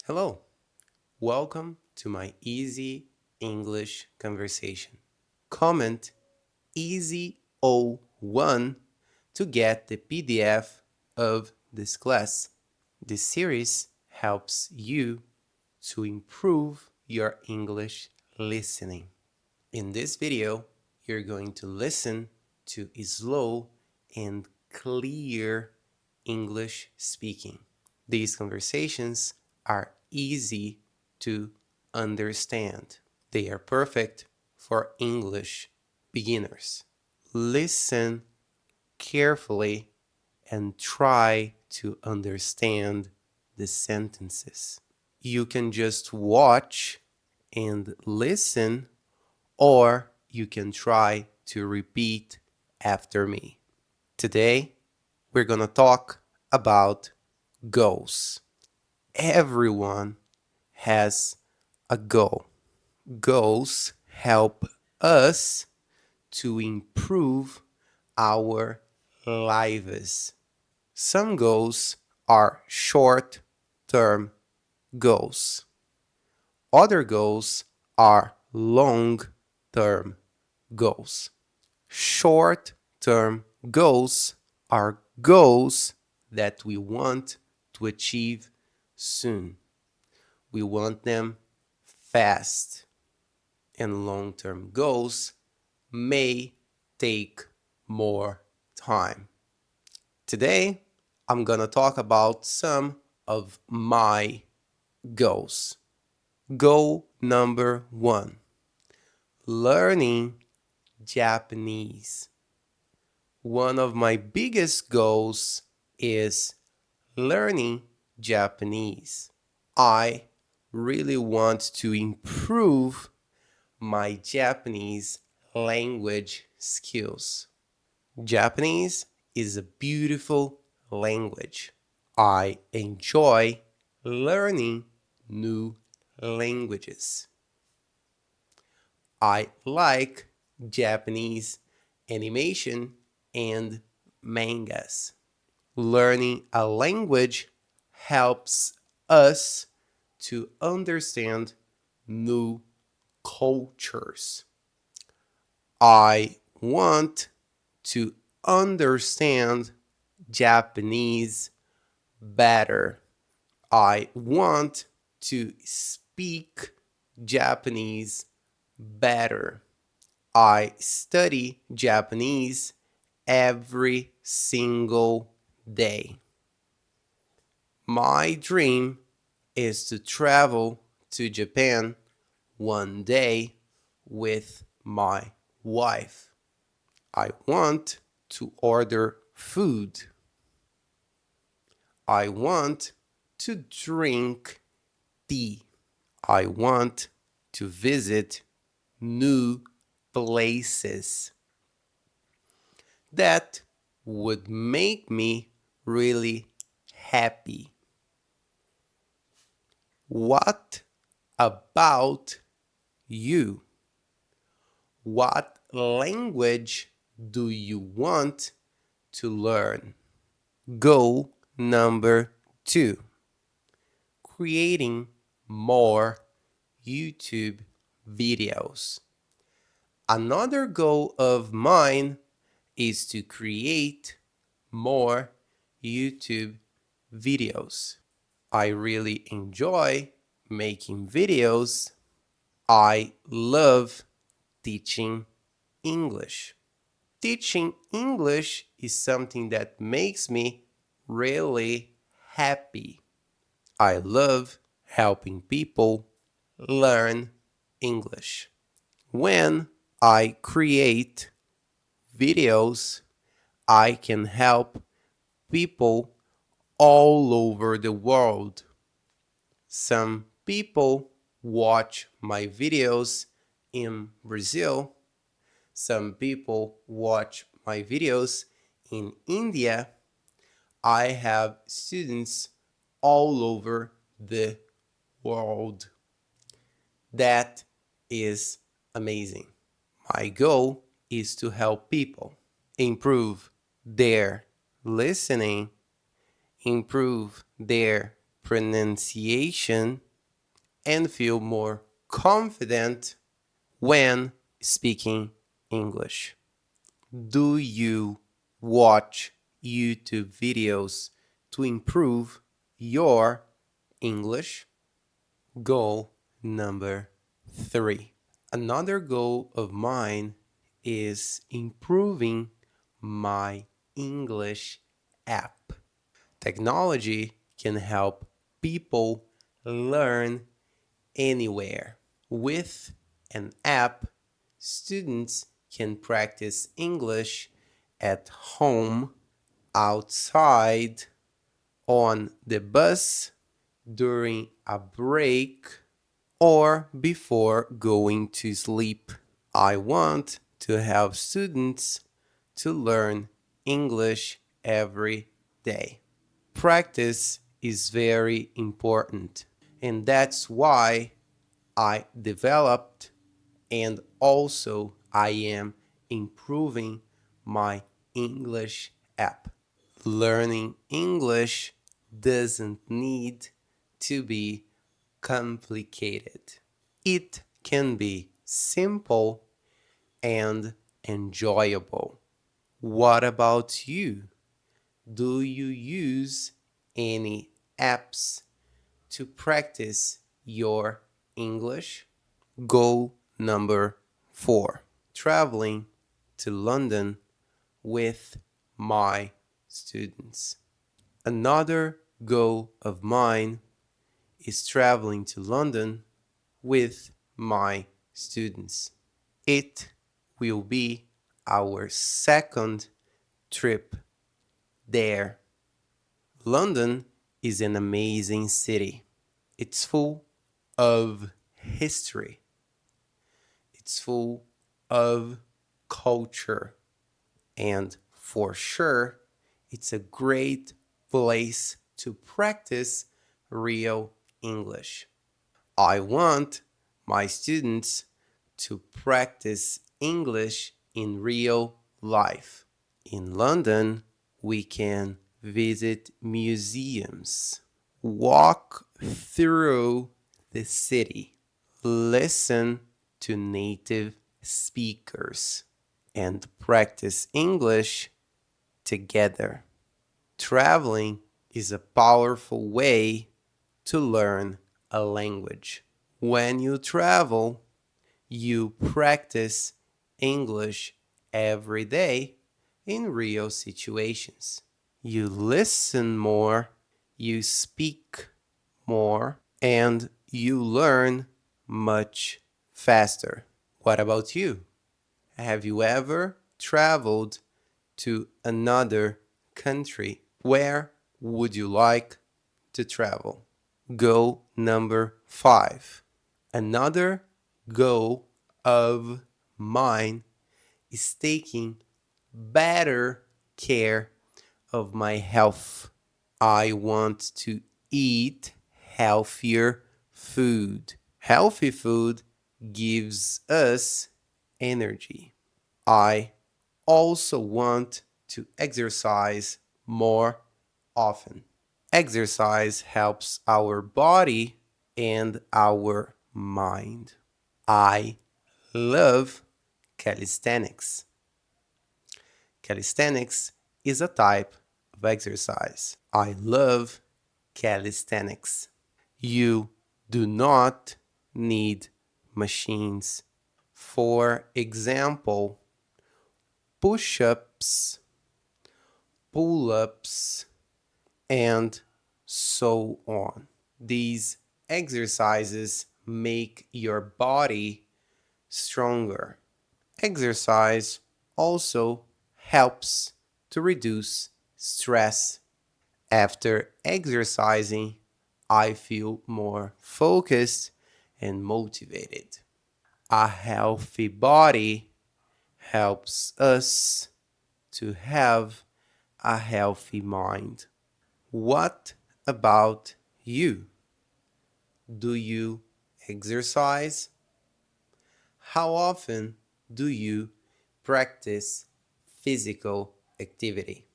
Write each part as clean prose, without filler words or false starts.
Hello, welcome to my easy English conversation. Comment easy01 to get the PDF of this class. This series helps you to improve your English listening. In this video, you're going to listen to slow and clear English speaking. These conversations are easy to understand. They are perfect for English beginners. Listen carefully and try to understand the sentences. You can just watch and listen, or you can try to repeat after me. Today, we're going to talk about goals. Everyone has a goal. Goals help us to improve our lives. Some goals are short-term goals. Other goals are long-term goals. Short-term goals are goals that we want to achieve soon. We want them fast. And long-term goals may take more time. Today, I'm going to talk about some of my goals. Goal number 1, learning Japanese. One of my biggest goals is learning Japanese. I really want to improve my Japanese language skills. Japanese is a beautiful language. I enjoy learning new languages. I like Japanese animation and mangas. Learning a language helps us to understand new cultures. I want to understand Japanese better. I want to speak Japanese better. I study Japanese every single day. My dream is to travel to Japan one day with my wife. I want to order food. I want to drink tea. I want to visit new places. That would make me really happy. What about you? What language do you want to learn? Goal number 2, creating more YouTube videos. Another goal of mine is to create more YouTube videos. I really enjoy making videos. I love teaching English. Teaching English is something that makes me really happy. I love helping people learn English. When I create videos, I can help people all over the world. Some people watch my videos in Brazil. Some people watch my videos in India. I have students all over the world. That is amazing. My goal is to help people improve their listening, improve their pronunciation, and feel more confident when speaking English. Do you watch YouTube videos to improve your English? Goal number 3. Another goal of mine is improving my English app. Technology can help people learn anywhere. With an app, students can practice English at home, outside, on the bus, during a break, or before going to sleep. I want to help students to learn English every day. Practice is very important, and that's why I developed and also I am improving my English app. Learning English doesn't need to be complicated. It can be simple and enjoyable. What about you? Do you use any apps to practice your English? Goal number 4. Traveling to London with my students. Another goal of mine is traveling to London with my students. It will be our second trip there. London is an amazing city. It's full of history. It's full of culture. And for sure, it's a great place to practice real English. I want my students to practice English in real life. In London, we can visit museums, walk through the city, listen to native speakers, and practice English together. Traveling is a powerful way to learn a language. When you travel, you practice English every day in real situations. You listen more, you speak more, and you learn much faster. What about you? Have you ever traveled to another country? Where would you like to travel? Goal number 5. Another goal of mine is taking better care of my health. I want to eat healthier food. Healthy food gives us energy. I also want to exercise more often. Exercise helps our body and our mind. I love calisthenics. Calisthenics is a type of exercise. I love calisthenics. You do not need machines. For example, push-ups, pull-ups, and so on. These exercises make your body stronger. Exercise also helps to reduce stress. After exercising, I feel more focused and motivated. A healthy body helps us to have a healthy mind. What about you? Do you exercise? How often do you practice physical activity?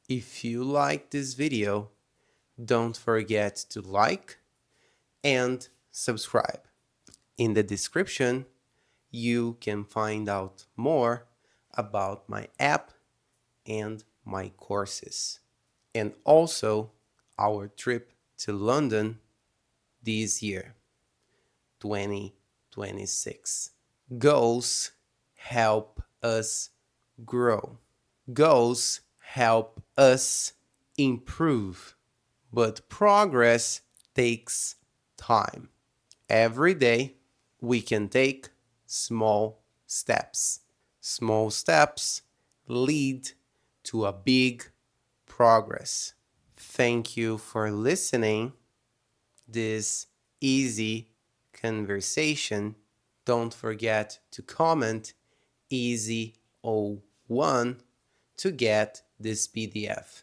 If you like this video, Don't forget to like and subscribe. In the description, you can find out more about my app and my courses, and also our trip to London this year, 2026. Goals help us grow. Goals help us improve, but progress takes time. Every day, we can take small steps. Small steps lead to a big progress. Thank you for listening this easy conversation. Don't forget to comment easy01 to get this PDF.